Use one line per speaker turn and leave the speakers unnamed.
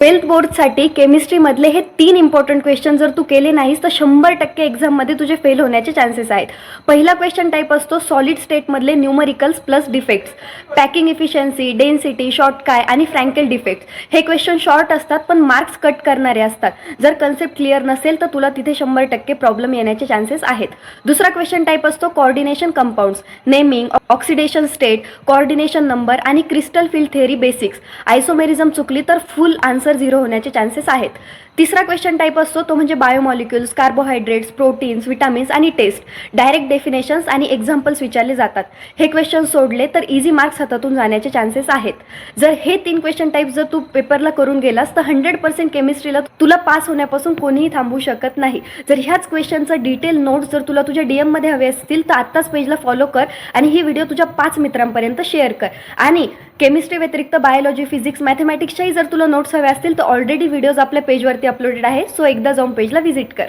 Twelfth बोर्डसाठी केमिस्ट्रीमधले हे 3 important question जर तू केले नाहीस तर 100% एक्झाममध्ये तुझे फेल होण्याचे चान्सेस आहेत. पहिला क्वेश्चन टाईप असतो सॉलिड स्टेटमधले numericals plus defects, packing efficiency, density, Schottky आणि फ्रँकेल डिफेक्ट्स. हे क्वेश्चन शॉर्ट असतात पण मार्क्स कट करणारे असतात. जर कन्सेप्ट क्लिअर नसेल तर तुला तिथे 100% प्रॉब्लेम येण्याचे चान्सेस आहेत. दुसरा क्वेश्चन टाईप असतो coordination compounds, naming, oxidation state, coordination number आणि crystal field theory basics. Isomerism चुकली तर फुल आन्सर 0 होण्याचे चान्सेस आहेत. तिसरा क्वेश्चन टाईप असतो तो म्हणजे बायोमॉलिक्युल्स, कार्बोहायड्रेट्स, प्रोटीन्स, विटामिन्स आणि टेस्ट. डायरेक्ट डेफिनेशन्स आणि एक्झाम्पल्स विचारले जातात. हे क्वेश्चन सोडले तर इझी मार्क्स हातातून जाण्याचे चान्सेस आहेत. जर हे 3 क्वेश्चन टाईप जर तू पेपरला करून गेलास तर 100% केमिस्ट्रीला तुला पास होण्यापासून कोणीही थांबवू शकत नाही. जर ह्याच क्वेश्चनचं डिटेल नोट्स जर तुला तुझ्या डीएममध्ये हवे असतील तर आत्ताच पेजला फॉलो कर आणि ही व्हिडिओ तुझ्या 5 मित्रांपर्यंत शेअर कर. आणि केमिस्ट्री व्यतिरिक्त बायोलॉजी, फिजिक्स, मॅथमॅटिक्सच्याही जर तुला नोट्स हवे असतील तर ऑलरेडी व्हिडिओज आपल्या पेजवरती अपलोडेड आहे. सो एकदा जाऊन पेजला व्हिजिट कर.